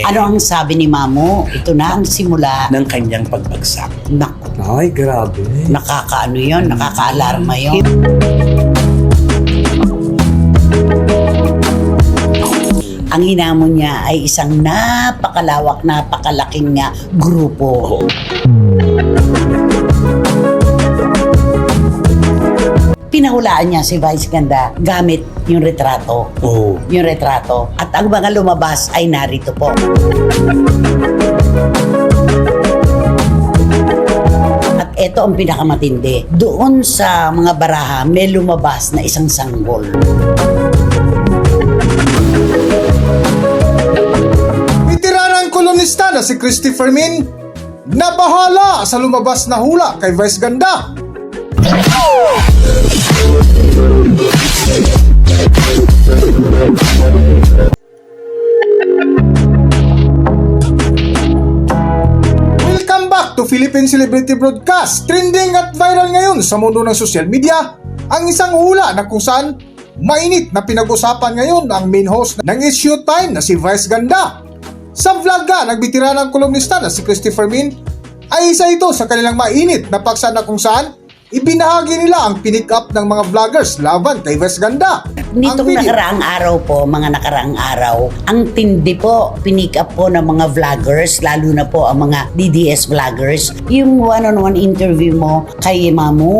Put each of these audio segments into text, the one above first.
Ano ang sabi ni Mamo? Ito na ang simula ng kanyang pagbagsak. Naku, Ay, grabe. nakakaano yun, nakaka-alarma yun. Ang hinamon niya ay isang napakalawak, napakalaking grupo. Pinahulaan niya si Vice Ganda gamit yung retrato. Oh. Yung retrato. At ang mga lumabas ay narito po. At ito ang pinakamatindi. Doon sa mga baraha, may lumabas na isang sanggol. Veteranang kolonista na si Christopher Min na bahala sa lumabas na hula kay Vice Ganda. Welcome back to Philippine Celebrity Broadcast. Trending at viral ngayon sa mundo ng social media ang isang hula na kung saan mainit na pinag-usapan ngayon ang main host ng It's Showtime na si Vice Ganda. Sa vlog nga, nagbitiraan ng kolumnista na si Christopher Min ay isa ito sa kanilang mainit na paksa na kung saan ibinahagi nila ang pinick up ng mga vloggers laban kay Vice Ganda. Nitong nakaraang araw po, mga nakaraang araw, ang tindi po, pinick up po ng mga vloggers, lalo na po ang mga DDS vloggers, yung one-on-one interview mo kay Mamu,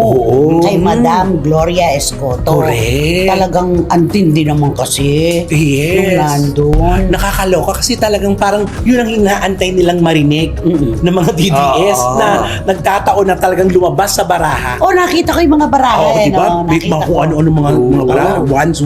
kay Madam Gloria Escoto. Correct. Talagang ang tindi naman kasi. Yes. Yung nandun. Nakakaloka kasi talagang parang yun ang inaantay nilang marinig ng mga DDS na nagtataon na talagang lumabas sa baraha. Oh, nakita ko yung mga baraha. Oo, diba? No? Nakita Kung ano-ano mga baraha. Once.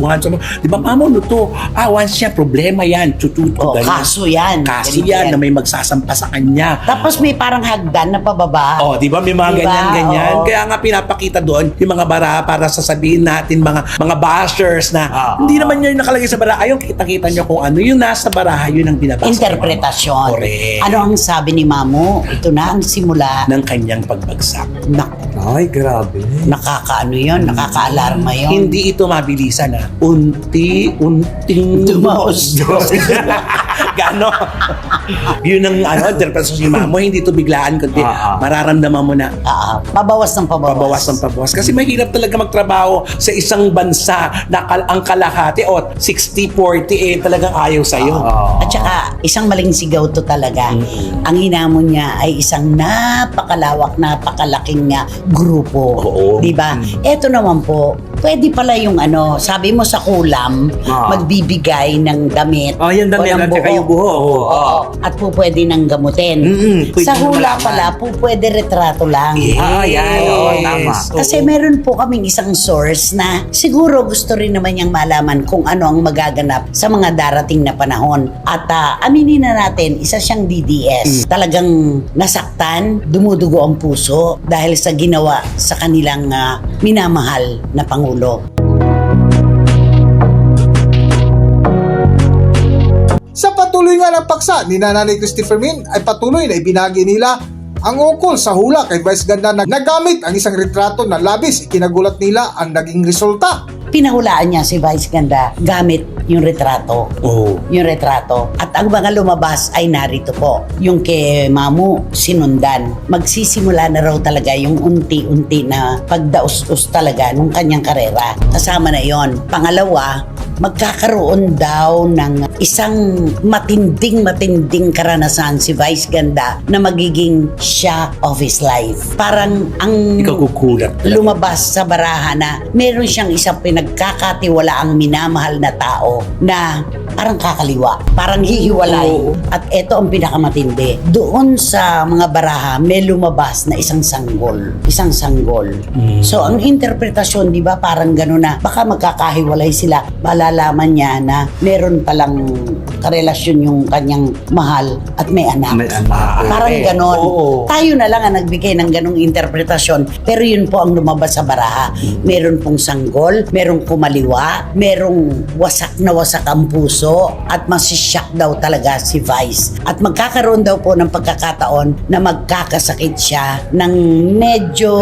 Diba, mama, ano to? Once yan, problema yan. Oh, kaso yan. Kaso Ganyan. yan na may magsasampa sa kanya. Tapos may parang hagdan na pababa. Oh, di ba? May mga Diba? ganyan-ganyan. Oo. Kaya nga pinapakita doon yung mga baraha para sasabihin natin mga bashers na hindi naman yun nakalagay sa baraha. Ayun, kita-kita nyo kung ano yung nasa baraha, yun ang binabasa. Interpretasyon. Correct. Ano ang sabi ni Mamo? Ito na ang simula ng kanyang pagbagsak. Naku, Ay, grabe. nakakaano yun, nakaka-alarma yun. Hindi ito mabilisan na unti-unting Dumaos. Gano? Yun ang interpretasyon ni Mamo. Hindi ito biglaan kundi mararamdaman mo na Pabawas ng pabawas. pabawas. Kasi mahirap talaga magtrabaho sa isang bansa na ang kalahati o 60-40 talagang ayaw sa'yo. At saka, isang maling sigaw to talaga. Ang hinamon niya ay isang napakalawak, napakalaking grupo. Oo. Diba? Eto naman po, pwede pala yung sabi mo sa kulam, magbibigay ng damit. Oh, yung damit o ng at saka yung buhok. buhok. Oo. At po pwede nang gamutin. Pwede Sa mo hula malaman. pala, po pwede retrato lang. yan. Oo, tama. Kasi meron po kaming isang source na siguro gusto rin naman niyang malaman kung ano ang magaganap sa mga darating na panahon. At aminin na natin, isa siyang DDS. Talagang nasaktan, dumudugo ang puso dahil sa ginawa sa kanilang minamahal na Pangulo. Sa patuloy nga ng paksa ni Nanay Christopher Min ay patuloy na ibinahagi nila ang ukol sa hula kay Vice Ganda na nagamit ang isang retrato na labis ikinagulat nila ang naging resulta. Pinahulaan niya si Vice Ganda gamit yung retrato. Oh. Yung retrato. At ang mga lumabas ay narito po. Yung kay Mamu, sinundan. Magsisimula na raw talaga yung unti-unti na pagdaus-us talaga nung kanyang karera. Kasama na yon. Pangalawa, magkakaroon daw ng isang matinding karanasan si Vice Ganda na magiging shock of his life. Parang ang Ikaw kukulat. lumabas sa baraha na meron siyang isang pinagkakatiwalaang minamahal na tao na parang kakaliwa, parang hihiwalay. At ito ang pinakamatindi. Doon sa mga baraha, may lumabas na isang sanggol. Isang sanggol. So, ang interpretasyon, di ba, parang gano'n na baka magkakahiwalay sila. Malalaman niya na meron palang karelasyon yung kanyang mahal at may anak. May anak. Parang ganon. Oo. Tayo na lang ang nagbigay ng ganong interpretasyon. Pero yun po ang lumabas sa baraha. Meron pong sanggol, merong kumaliwa, merong wasak na wasak ang puso, at masisyak daw talaga si Vice. At magkakaroon daw po ng pagkakataon na magkakasakit siya ng medyo,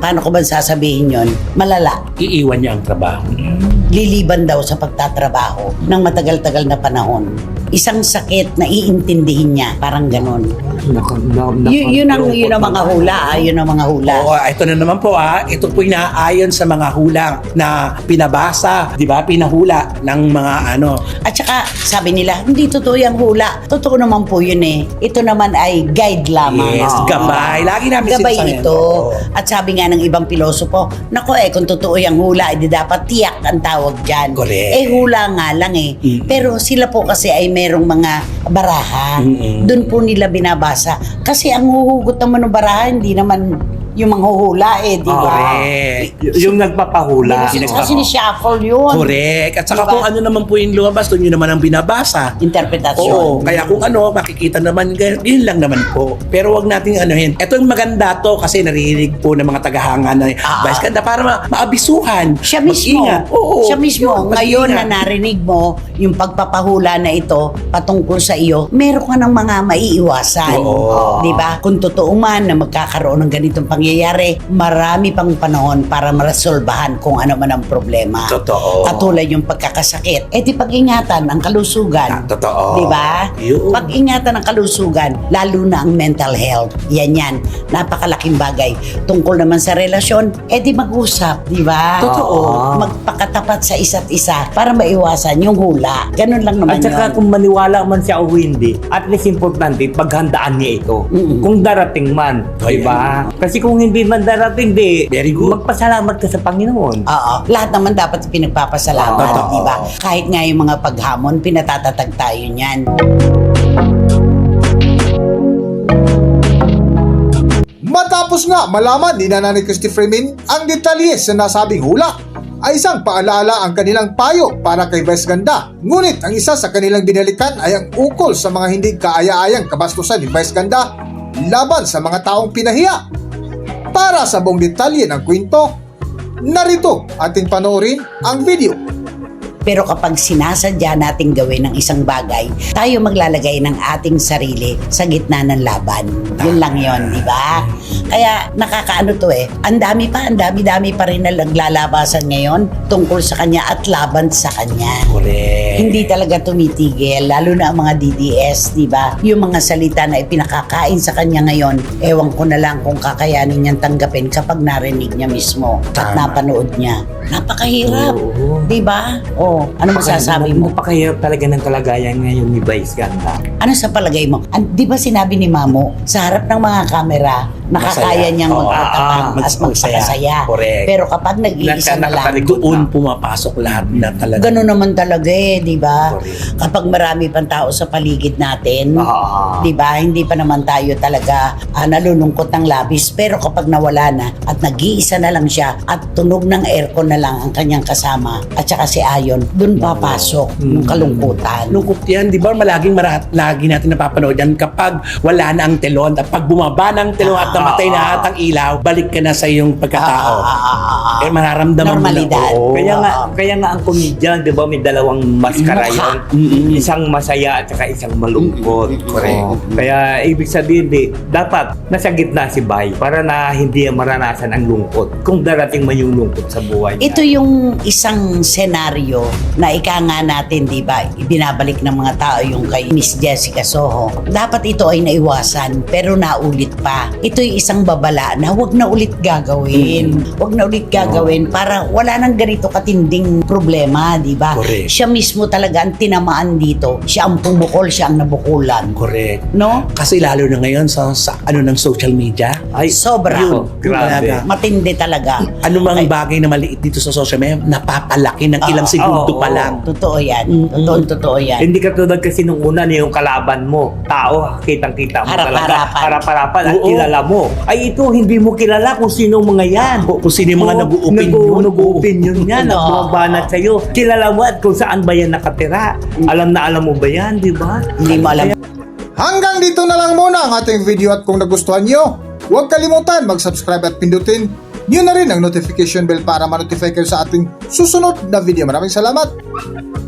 paano ko ba sasabihin yun? Malala. Iiwan niya ang trabaho niya. liliban daw sa pagtatrabaho ng matagal-tagal na panahon. Isang sakit na iintindihin niya, parang ganun. Yun ang mga hula, yun ang mga hula. Oo, ito na naman po ito po inaayon sa mga hula na pinabasa, di ba? Pinahula ng mga At saka, sabi nila, hindi totoo yung hula. Totoo naman po yun eh. Ito naman ay guide lamang. Yes, gabay. Lagi namin Gabay sinasabi. ito. Oo. At sabi nga ng ibang pilosopo, nako kung totoo yung hula, edi dapat tiyak ang tawag dyan. Correct. Hula nga lang eh. Pero sila po kasi ay merong mga baraha. Doon po nila binabasa. Kasi ang huhugot naman ng baraha, hindi naman yung manghuhula di ba? Correct. Yung nagpapahula. Kasi ni-shuffle yun. Correct. At saka Diba? kung ano naman po yung lumabas, doon yun naman ang binabasa. Interpretasyon. Oo, kaya kung makikita naman, yun lang naman po. Pero wag nating anuhin. Ito yung maganda to kasi naririnig po ng mga tagahanga na Vice Ganda para maabisuhan. Siya mismo. Mag-ingat. Oo. Siya mismo. Yun, Ngayon na mag-ingat. narinig mo yung pagpapahula na ito patungkol sa iyo, meron ka ng mga maiiwasan. Oo. Di ba? Kung totoo man na magkakaroon ng ganitong pangyayari, marami pang panahon para maresolbahan kung ano man ang problema. Totoo. Katulad yung pagkakasakit. Di pag-ingatan ang kalusugan. Totoo. Di ba? Yun. Pag-ingatan ang kalusugan, lalo na ang mental health. Yan. Napakalaking bagay. Tungkol naman sa relasyon, di mag-usap, di ba? Totoo. Magpakatapat sa isa't isa para maiwasan yung hula. Ganun lang naman At saka yun. kung maniwala man siya o hindi, at least importante, paghandaan niya ito. Kung darating man, di ba? Kasi kung hindi man darating, Very good. magpasalamat ka sa Panginoon. Oo. Lahat naman dapat pinagpapasalamat, Totoo. di ba? Kahit nga yung mga paghamon, pinatatatag tayo niyan. Matapos nga malaman ni Nanay Christy Freeman ang detalye sa nasabing hula, ay isang paalaala ang kanilang payo para kay Vice Ganda. Ngunit ang isa sa kanilang binalikan ay ang ukol sa mga hindi kaaya-ayang kabastusan ni Vice Ganda laban sa mga taong pinahiya. Para sa buong detalye ng kwento, narito ating panoorin ang video. Pero kapag sinasadya nating gawin ng isang bagay, tayo maglalagay ng ating sarili sa gitna ng laban. Yun lang yun, di ba? Kaya nakakaano to Ang dami pa rin na naglalabasan ngayon tungkol sa kanya at laban sa kanya. Correct. Hindi talaga tumitigil, lalo na ang mga DDS, di ba? Yung mga salita na ipinakakain sa kanya ngayon, ewan ko na lang kung kakayanin niyang tanggapin kapag narinig niya mismo at Tama. napanood niya. Napakahirap, Oo. di ba? Ano masasabi mo? Napakahirap talaga ng kalagayan ngayon ni Vice Ganda. Ano sa palagay mo? Di ba sinabi ni Mamo, sa harap ng mga kamera, nakakaya Masaya. niyang Oo, magpatapan at magsaya. magpakasaya. Correct. Pero kapag nag-iisa na lang, Nakatalikod Doon pumapasok lahat na talaga. gano'n naman talaga di ba? Correct. Kapag marami pang tao sa paligid natin, di ba? Hindi pa naman tayo talaga nalulungkot ng labis. Pero kapag nawala na at nag-iisa na lang siya at tunog ng aircon na lang ang kanyang kasama at saka si Ayon, doon papasok yung kalungkutan. Lungkot yan, di ba? Lagi natin napapanood yan kapag wala na ang telon. At pag bumaba ng telon at namatay na lahat ang ilaw, balik ka na sa iyong pagkatao. Mararamdaman Normalidad. mo na. Kaya nga ang komedyan, di ba, may dalawang maskara Mukha. yun. Isang masaya at saka isang malungkot. Correct. Kaya ibig sabihin, dapat nasa gitna si Bay para na hindi maranasan ang lungkot. Kung darating man yung lungkot sa buhay niya. Ito yung isang senaryo na ika nga natin, di ba, ibinabalik ng mga tao yung kay Miss Jessica Soho. Dapat ito ay naiwasan, pero naulit pa. Ito yung isang babala na huwag na ulit gagawin. Huwag na ulit gagawin para wala nang ganito katinding problema, di ba? Correct. Siya mismo talaga ang tinamaan dito. Siya ang pumukol, siya ang nabukulan. Correct. No? Kasi lalo na ngayon sa ng social media, Ay, Sobra. nako, grabe. Talaga. Matindi talaga. ano mang bagay na maliit dito sa social media, napapalaki ng ilang segundo pa lang. Totoo yan. Totoo yan. Hindi katulad kasi nung una na yung kalaban mo, tao, kitang-kita mo talaga, Harap-harapan. harap-harapan at Oo. kilala mo. Ay ito, hindi mo kilala kung sinong mga yan. Kung sino yung mga Oo, nag-o-opinion. nag-o-opinion yan, Oo. nagbumabanat sa'yo. Kilala mo at kung saan ba yan nakatira. Alam na alam mo ba yan, di ba? Hindi mo alam. Hanggang dito na lang muna ang ating video at kung nagustuhan nyo, huwag kalimutan mag-subscribe at pindutin nyo na rin ang notification bell para ma-notify kayo sa ating susunod na video. Maraming salamat!